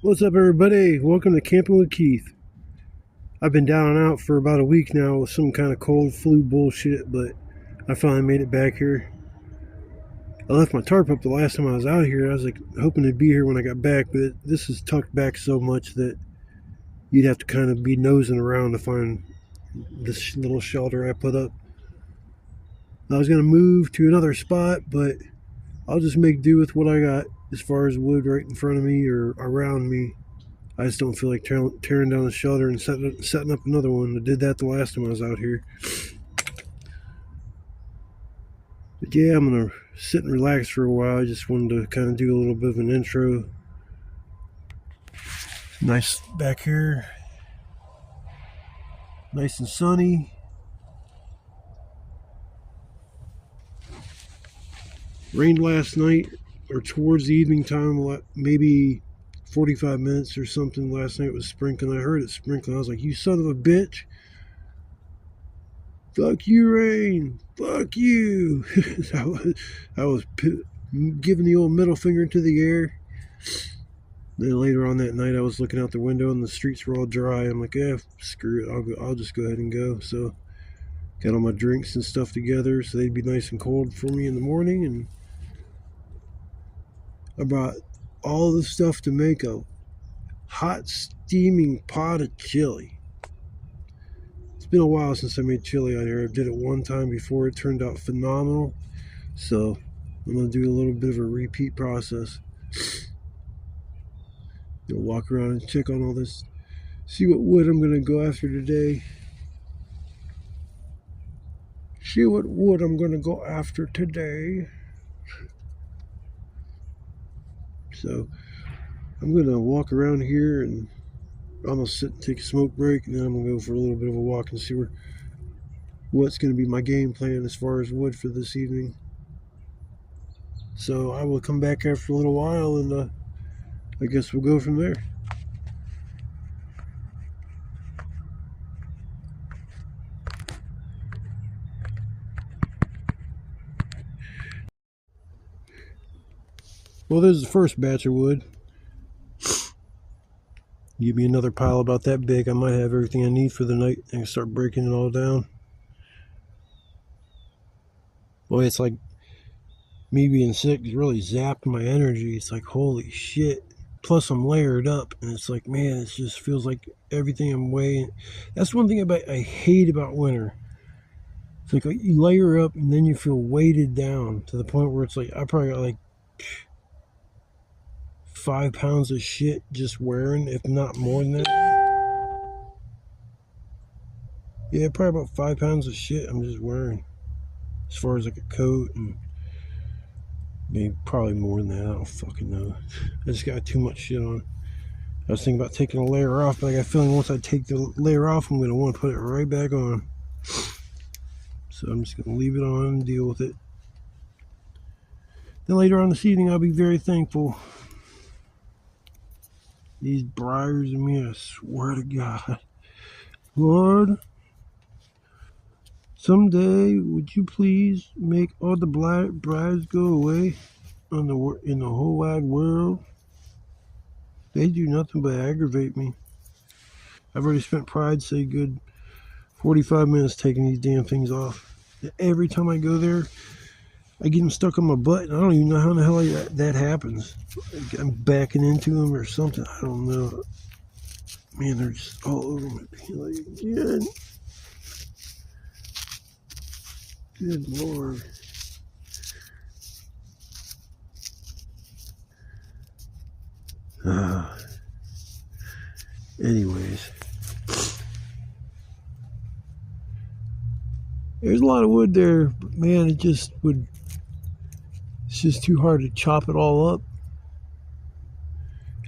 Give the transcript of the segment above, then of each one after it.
What's up, everybody? Welcome to Camping with Keith. I've been down and out for about a week now with some kind of cold flu bullshit, but I finally made it back here. I left my tarp up the last time I was out here. I was like hoping to be here when I got back, but this is tucked back so much that you'd have to kind of be nosing around to find this little shelter I put up. I was going to move to another spot, but I'll just make do with what I got as far as wood right in front of me or around me. I just don't feel like tearing down the shelter and setting up another one. I did that the last time I was out here. But yeah, I'm going to sit and relax for a while. I just wanted to kind of do a little bit of an intro. Nice back here. Nice and sunny. Rained last night or towards the evening time, maybe 45 minutes or something. Last night it was sprinkling. I heard it sprinkling. I was like, you son of a bitch. Fuck you, rain. Fuck you. I was giving the old middle finger into the air. Then later on that night, I was looking out the window and the streets were all dry. I'm like, yeah, screw it. I'll just go ahead and go. So got all my drinks and stuff together so they'd be nice and cold for me in the morning. And I brought all the stuff to make a hot steaming pot of chili. It's been a while since I made chili out here. I did it one time before. It turned out phenomenal. So I'm going to do a little bit of a repeat process. You'll walk around and check on all this. See what wood I'm going to go after today. See what wood I'm going to go after today. So I'm going to walk around here and I'm going to sit and take a smoke break, and then I'm going to go for a little bit of a walk and see what's going to be my game plan as far as wood for this evening. So I will come back after a little while, and I guess we'll go from there. Well, there's the first batch of wood. Give me another pile about that big. I might have everything I need for the night and start breaking it all down. Boy, it's like me being sick has really zapped my energy. It's like, holy shit. Plus, I'm layered up, and it's like, man, it just feels like everything I'm weighing. That's one thing I hate about winter. It's like you layer up, and then you feel weighted down to the point where it's like, I probably got like 5 pounds of shit just wearing, if not more than that. Yeah, probably about 5 pounds of shit I'm just wearing. As far as like a coat and maybe probably more than that. I don't fucking know. I just got too much shit on. I was thinking about taking a layer off, but I got a feeling once I take the layer off, I'm going to want to put it right back on. So I'm just going to leave it on and deal with it. Then later on this evening, I'll be very thankful. These briars in me, I swear to God. Lord, someday would you please make all the briars go away in the whole wide world? They do nothing but aggravate me. I've already spent say good 45 minutes taking these damn things off. Every time I go there, I get them stuck on my butt, and I don't even know how the hell that happens. I'm backing into them or something. I don't know. Man, they're just all over me. Like, good Lord. Anyways, there's a lot of wood there, but man, it's just too hard to chop it all up.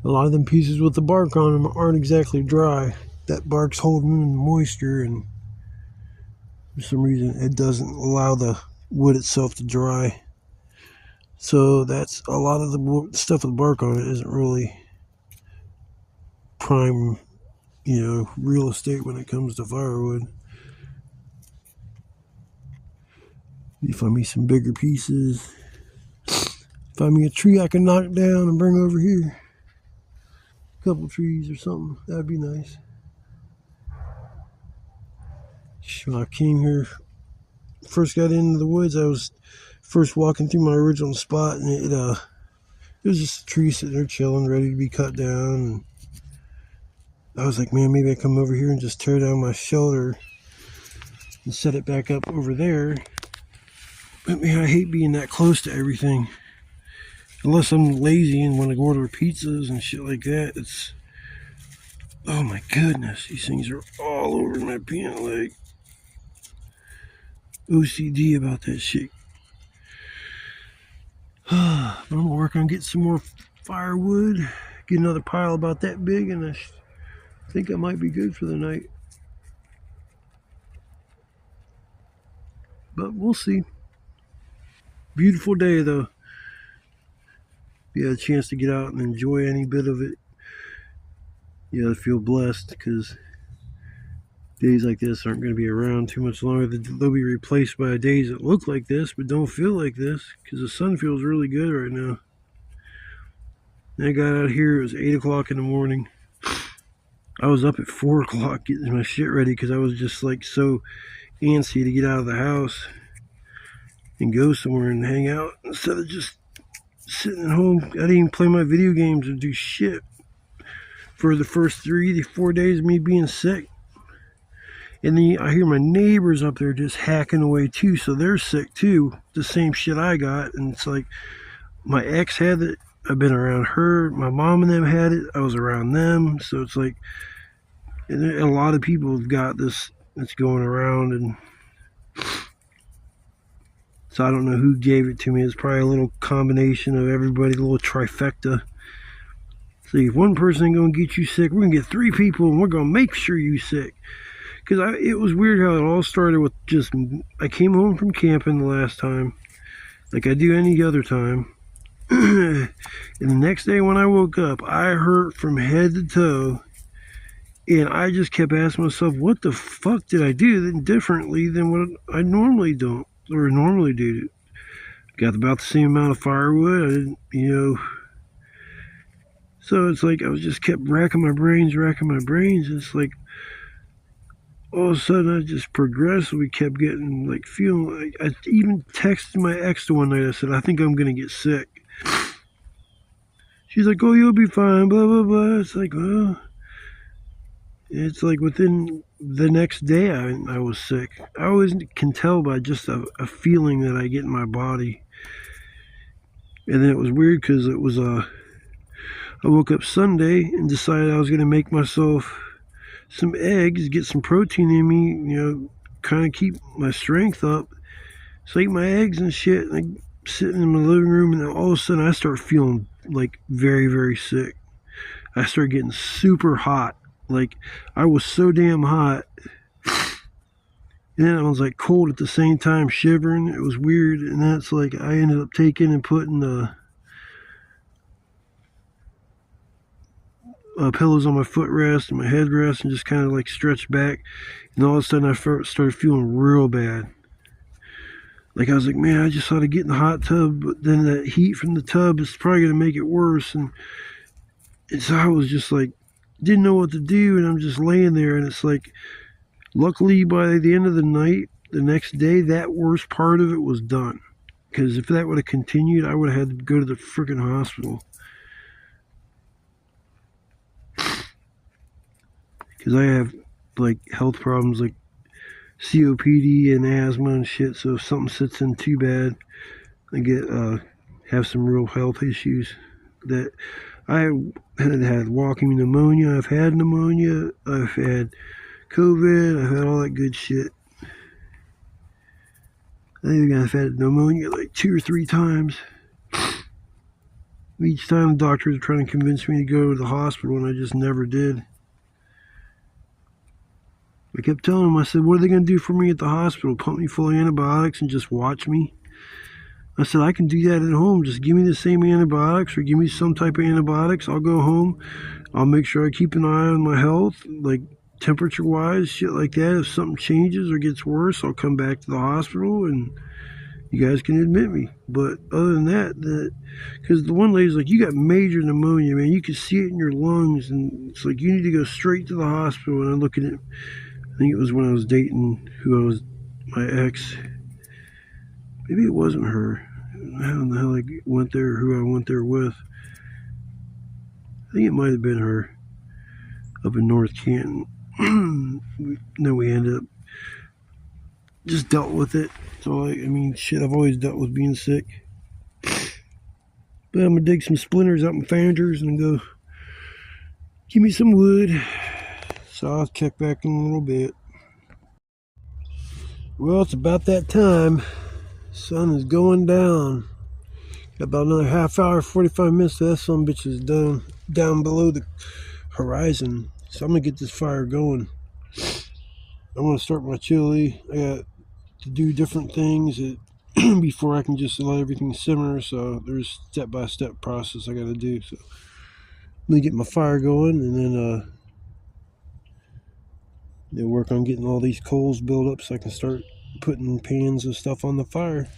A lot of them pieces with the bark on them aren't exactly dry. That bark's holding in moisture, and for some reason it doesn't allow the wood itself to dry. So that's a lot of the stuff with bark on it isn't really prime, real estate when it comes to firewood. You find me some bigger pieces. Find me a tree I can knock down and bring over here. couple trees or something. That'd be nice. When I came here, first got into the woods, I was first walking through my original spot, and it was just a tree sitting there chilling, ready to be cut down. And I was like, man, maybe I come over here and just tear down my shelter and set it back up over there. But man, I hate being that close to everything. Unless I'm lazy and want to order pizzas and shit like that. It's, oh my goodness, these things are all over my peanut leg. OCD about that shit. I'm gonna work on getting some more firewood, get another pile about that big, and I think I might be good for the night. But we'll see. Beautiful day though. If you had a chance to get out and enjoy any bit of it, you gotta feel blessed, because days like this aren't going to be around too much longer. They'll be replaced by days that look like this but don't feel like this, because the sun feels really good right now. And I got out here, it was 8 o'clock in the morning. I was up at 4 o'clock getting my shit ready, because I was just like so antsy to get out of the house and go somewhere and hang out instead of just sitting at home. I didn't even play my video games or do shit for the first 3 to 4 days of me being sick. And then I hear my neighbors up there just hacking away too, so they're sick too. The same shit I got. And it's like, my ex had it, I've been around her, my mom and them had it, I was around them. So it's like, and a lot of people have got this that's going around. And so I don't know who gave it to me. It's probably a little combination of everybody, a little trifecta. See, if one person ain't gonna get you sick, we're gonna get 3 people and we're gonna make sure you sick. Because it was weird how it all started with just, I came home from camping the last time, like I do any other time. And the next day when I woke up, I hurt from head to toe. And I just kept asking myself, what the fuck did I do differently than what I normally don't, or normally do? Got about the same amount of firewood. I didn't, So it's like I was just kept racking my brains. It's like, all of a sudden I just progressively kept getting like feeling like, I even texted my ex one night. I said, I think I'm gonna get sick. She's like, oh, you'll be fine, blah blah blah. It's like, well, it's like within the next day I was sick. I always can tell by just a feeling that I get in my body. And then it was weird because it was I woke up Sunday and decided I was gonna make myself some eggs, get some protein in me, kind of keep my strength up. So I eat my eggs and shit, and I'm sitting in my living room, and then all of a sudden I start feeling like very, very sick. I started getting super hot. Like, I was so damn hot. And then I was like cold at the same time, shivering. It was weird. And that's like, I ended up taking and putting pillows on my footrest and my headrest and just kind of like stretched back. And all of a sudden I started feeling real bad. Like I was like, man, I just ought to get in the hot tub, but then that heat from the tub is probably going to make it worse. And so I was just like, didn't know what to do, and I'm just laying there, and it's like, luckily by the end of the night, the next day, that worst part of it was done. Because if that would have continued, I would have had to go to the freaking hospital. Because I have like health problems like COPD and asthma and shit, so if something sits in too bad, I have some real health issues. That I had walking pneumonia, I've had pneumonia, I've had COVID, I've had all that good shit. I think I've had pneumonia like 2 or 3 times. Each time the doctors were trying to convince me to go to the hospital, and I just never did. I kept telling them, I said, what are they going to do for me at the hospital? Pump me full of antibiotics and just watch me? I said, I can do that at home. Just give me the same antibiotics or give me some type of antibiotics. I'll go home. I'll make sure I keep an eye on my health, like temperature-wise, shit like that. If something changes or gets worse, I'll come back to the hospital and You guys can admit me. But other than that, because the one lady's like, you got major pneumonia, man. You can see it in your lungs, and it's like you need to go straight to the hospital. And I look at it. I think it was when I was dating my ex. Maybe it wasn't her. How in the hell I went there? Who I went there with? I think it might have been her up in North Canton. Then we ended up just dealt with it. So I mean, shit, I've always dealt with being sick. But I'm gonna dig some splinters out my fanders and go give me some wood. So I'll check back in a little bit. Well, it's about that time. Sun is going down. Got about another half hour, 45 minutes. That son bitch is down below the horizon. So I'm gonna get this fire going. I'm gonna start my chili. I got to do different things before I can just let everything simmer. So there's step-by-step process I got to do. So let me get my fire going, and then work on getting all these coals built up so I can start putting pans and stuff on the fire.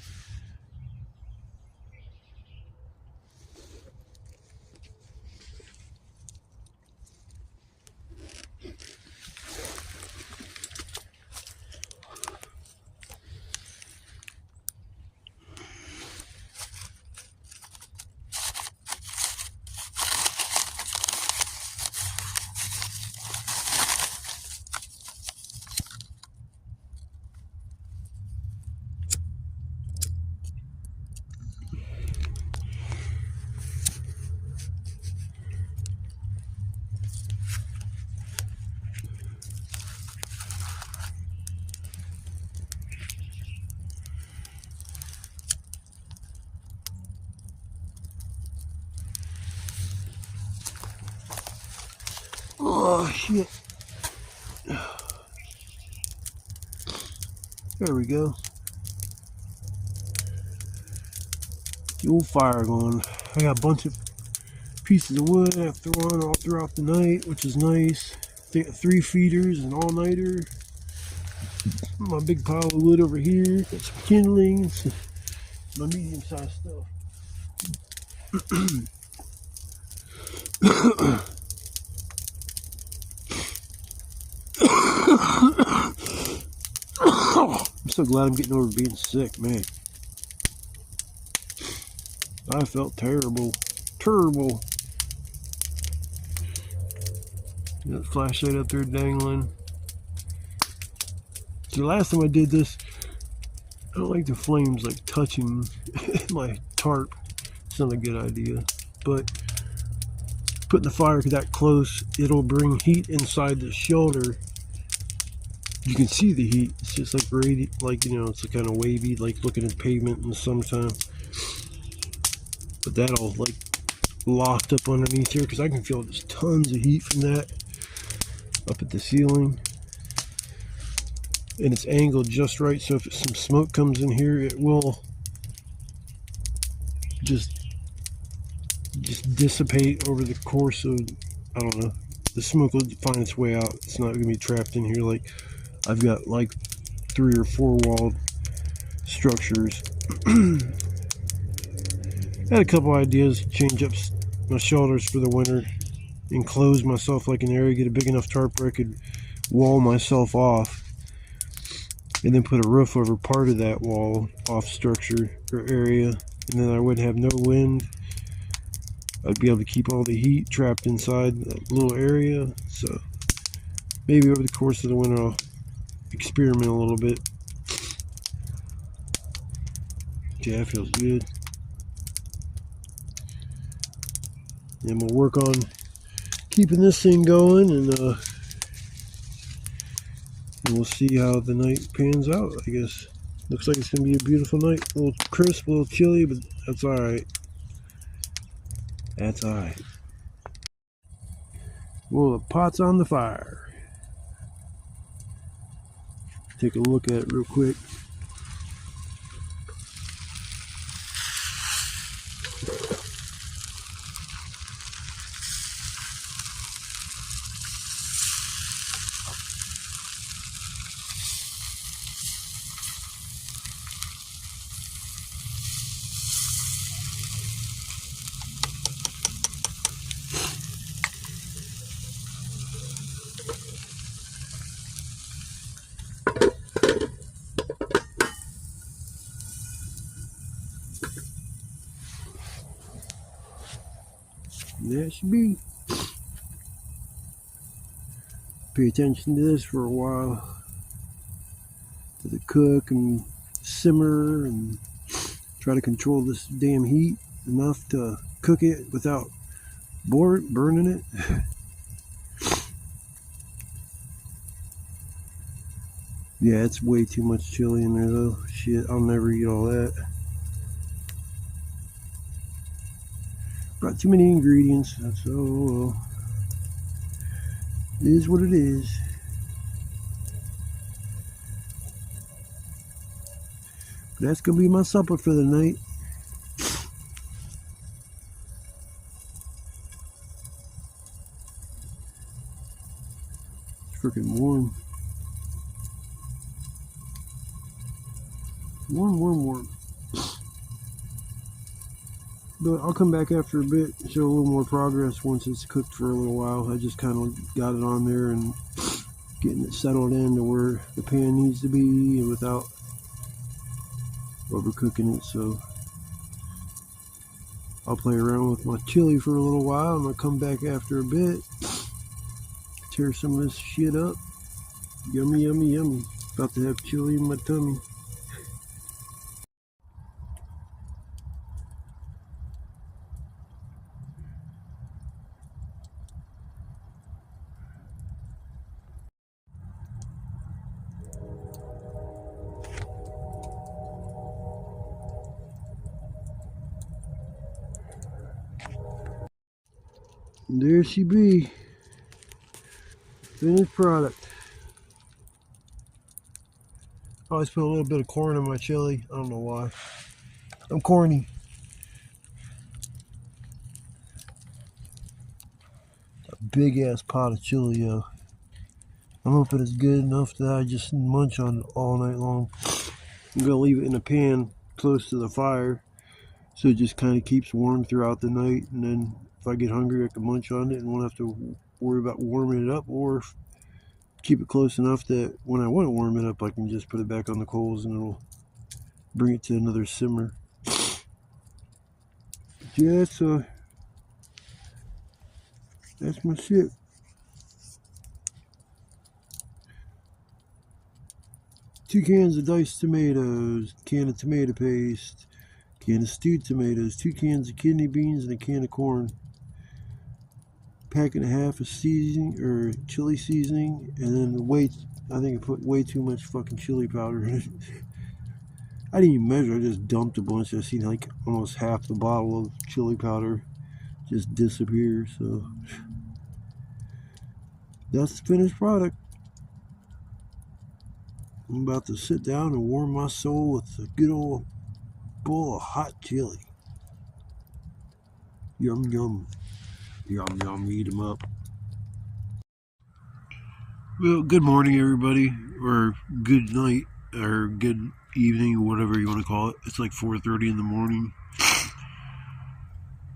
Oh shit. There we go. The old fire going. I got a bunch of pieces of wood I have to throw on all throughout the night, which is nice. 3 feeders, an all-nighter. My big pile of wood over here. Got some kindlings. My medium-sized stuff. I'm so glad I'm getting over being sick, man. I felt terrible. Terrible. Got the flashlight up there dangling. The last time I did this, I don't like the flames like touching my tarp. It's not a good idea. But putting the fire that close, it'll bring heat inside the shelter. You can see the heat. It's just like it's kind of wavy, like looking at pavement in the summertime. But that'll like locked up underneath here, because I can feel just tons of heat from that up at the ceiling. And it's angled just right, so if some smoke comes in here, it will just dissipate over the course of, I don't know, the smoke will find its way out. It's not going to be trapped in here. Like, I've got like 3 or 4 walled structures. I had a couple ideas to change up my shelters for the winter, enclose myself like an area, get a big enough tarp where I could wall myself off, and then put a roof over part of that wall off structure or area, and then I wouldn't have no wind. I'd be able to keep all the heat trapped inside that little area. So maybe over the course of the winter I'll experiment a little bit. Yeah, that feels good. And we'll work on keeping this thing going, and we'll see how the night pans out, I guess. Looks like it's going to be a beautiful night. A little crisp, a little chilly, but that's alright. That's alright. Well, the pot's on the fire. Take a look at it real quick. That should be. Pay attention to this for a while. To the cook and simmer and try to control this damn heat enough to cook it without burning it. Yeah, it's way too much chili in there though. Shit, I'll never eat all that. Brought too many ingredients, so it is what it is. But that's gonna be my supper for the night. It's freaking warm. Warm. But I'll come back after a bit, show a little more progress once it's cooked for a little while. I just kind of got it on there and getting it settled in to where the pan needs to be without overcooking it. So I'll play around with my chili for a little while and I'll come back after a bit, tear some of this shit up. Yummy. About to have chili in my tummy. And there she be, finished product. I always put a little bit of corn in my chili. I don't know why. I'm corny. A big ass pot of chili, yo. I'm hoping it's good enough that I just munch on it all night long. I'm gonna leave it in a pan close to the fire so it just kind of keeps warm throughout the night, and then if I get hungry I can munch on it and won't have to worry about warming it up, or keep it close enough that when I want to warm it up I can just put it back on the coals and it'll bring it to another simmer. Yeah, that's my shit. Two cans of diced tomatoes, can of tomato paste, can of stewed tomatoes, 2 cans of kidney beans, and a can of corn. Pack and a half of seasoning or chili seasoning, and then I think I put way too much fucking chili powder in it. I didn't even measure, I just dumped a bunch. I seen like almost half the bottle of chili powder just disappear. So that's the finished product. I'm about to sit down and warm my soul with a good old bowl of hot chili. Yum, eat 'em up. Well, good morning, everybody, or good night, or good evening, or whatever you want to call it. It's like 4:30 in the morning.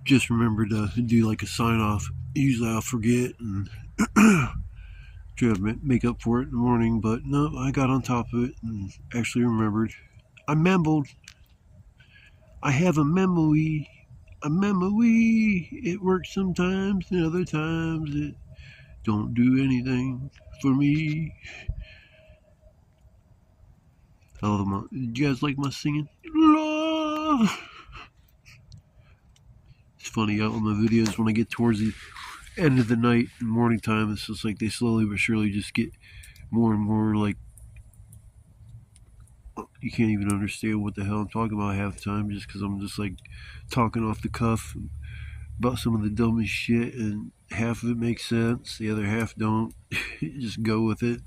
Just remember to do like a sign off. Usually I'll forget and try to make up for it in the morning, but no, I got on top of it and actually remembered. I membled. I have a memory. It works sometimes, and other times it don't do anything for me. I love my. Did you guys like my singing? It's funny out on the videos when I get towards the end of the night and morning time, it's just like they slowly but surely just get more and more like you can't even understand what the hell I'm talking about half the time, just because I'm just like talking off the cuff about some of the dumbest shit, and half of it makes sense, the other half don't. Just go with it.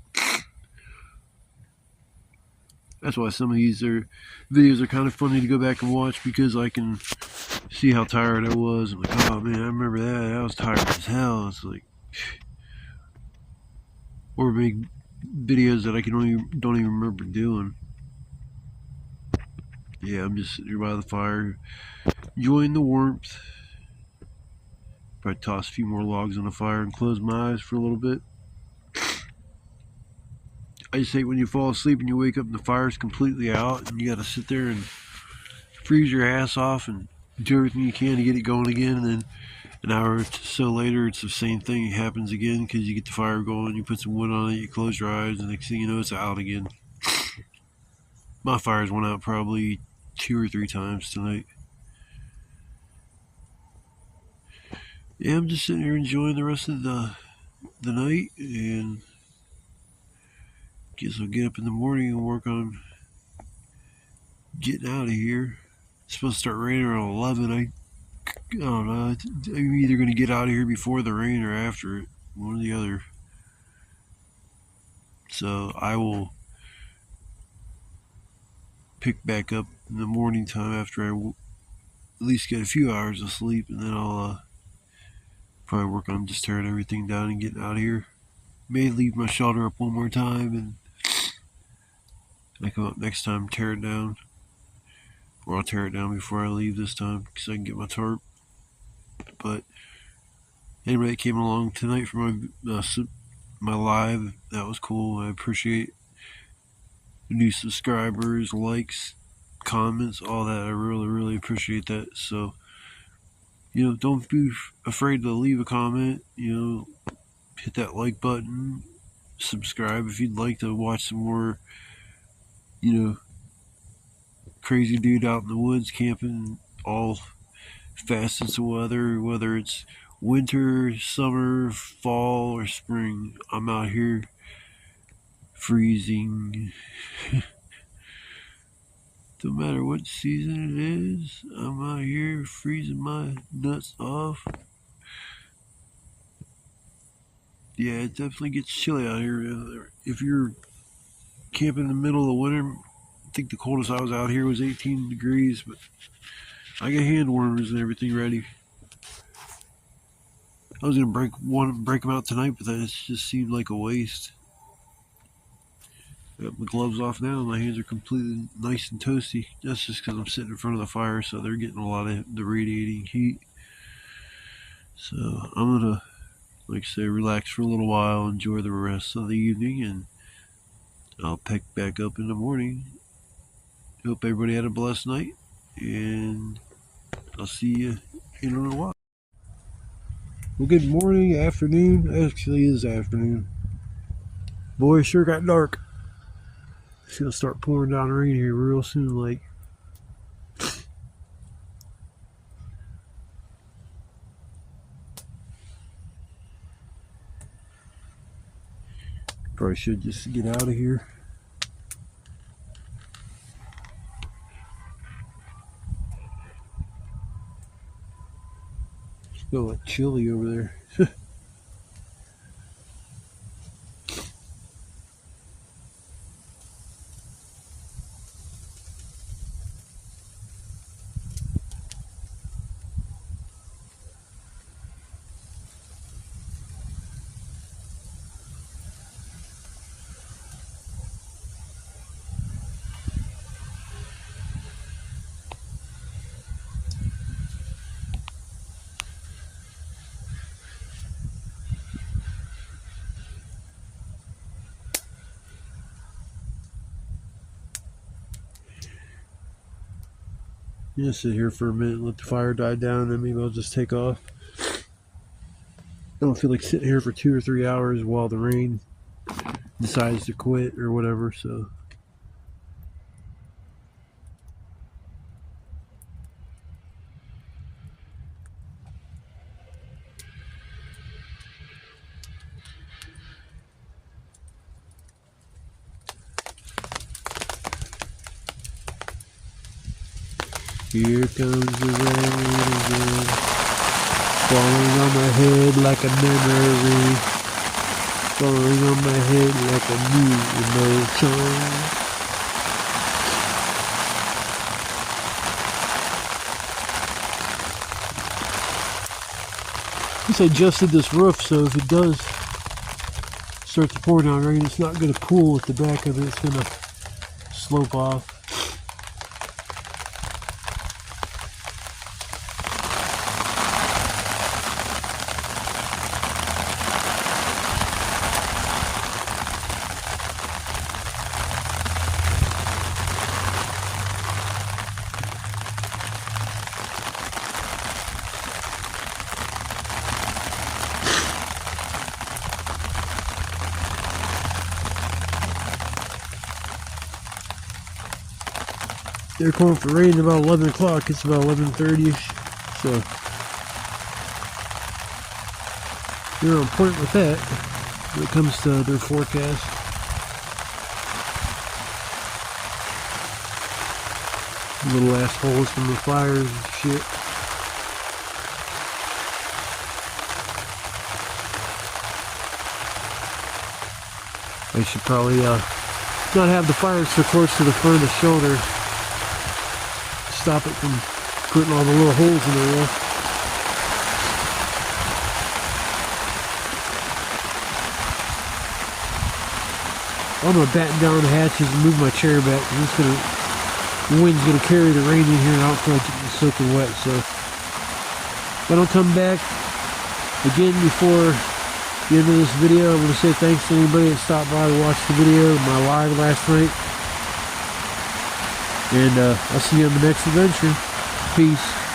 That's why some of these videos are kind of funny to go back and watch, because I can see how tired I was. I'm like, oh man, I remember that. I was tired as hell. It's like, or make videos that I don't even remember doing. Yeah, I'm just sitting here by the fire, enjoying the warmth. Probably toss a few more logs on the fire and close my eyes for a little bit. I just hate when you fall asleep and you wake up and the fire's completely out and you gotta sit there and freeze your ass off and do everything you can to get it going again, and then An hour or so later, it's the same thing. It happens again because you get the fire going, you put some wood on it, you close your eyes, and next thing you know, it's out again. My fires went out probably 2 or 3 times tonight. Yeah, I'm just sitting here enjoying the rest of the night, and guess I'll get up in the morning and work on getting out of here. It's supposed to start raining around 11. I don't know. I'm either going to get out of here before the rain or after it, one or the other. So I will pick back up in the morning time after I at least get a few hours of sleep, and then I'll probably work on just tearing everything down and getting out of here. May leave my shelter up one more time, and I come up next time, tear it down. Or I'll tear it down before I leave this time, because I can get my tarp. But anybody that came along tonight for my live, that was cool. I appreciate new subscribers, likes, comments, all that. I really appreciate that. So, don't be afraid to leave a comment. Hit that like button, subscribe if you'd like to watch some more, crazy dude out in the woods camping, all facets of weather, whether it's winter, summer, fall, or spring. I'm out here freezing. No matter what season it is, I'm out here freezing my nuts off. Yeah, it definitely gets chilly out here. If you're camping in the middle of the winter, I think the coldest I was out here was 18 degrees, but I got hand warmers and everything ready. I was gonna break them out tonight, but that just seemed like a waste. I got my gloves off now, and my hands are completely nice and toasty. That's just because I'm sitting in front of the fire, so they're getting a lot of the radiating heat. So I'm gonna, like I say, relax for a little while, enjoy the rest of the evening, and I'll pick back up in the morning. Hope everybody had a blessed night, and I'll see you in a little while. Well, good morning, afternoon. Actually, it is afternoon. Boy, it sure got dark. It's gonna start pouring down rain here real soon, like. Probably should just get out of here. It's a little chilly over there. Yeah, sit here for a minute, let the fire die down, and then maybe I'll just take off. I don't feel like sitting here for 2 or 3 hours while the rain decides to quit or whatever, so. Here comes the rain again, falling on my head like a memory, falling on my head like a new emotion. I adjusted this roof so if it does start to pour down rain, it's not going to pool at the back of it, it's going to slope off. they're calling for rain at about 11 o'clock. It's about 11:30ish. So they're on point with that when it comes to their forecast. Little assholes from the fires and shit. I should probably not have the fire so close to the front of the shoulder. Stop it from putting all the little holes in the wall. I'm gonna batten down the hatches and move my chair back. The wind's gonna carry the rain in here, and I don't feel like it's soaking wet. So if I don't come back again before the end of this video, I'm gonna say thanks to anybody that stopped by to watch the video, my live last night. And I'll see you on the next adventure. Peace.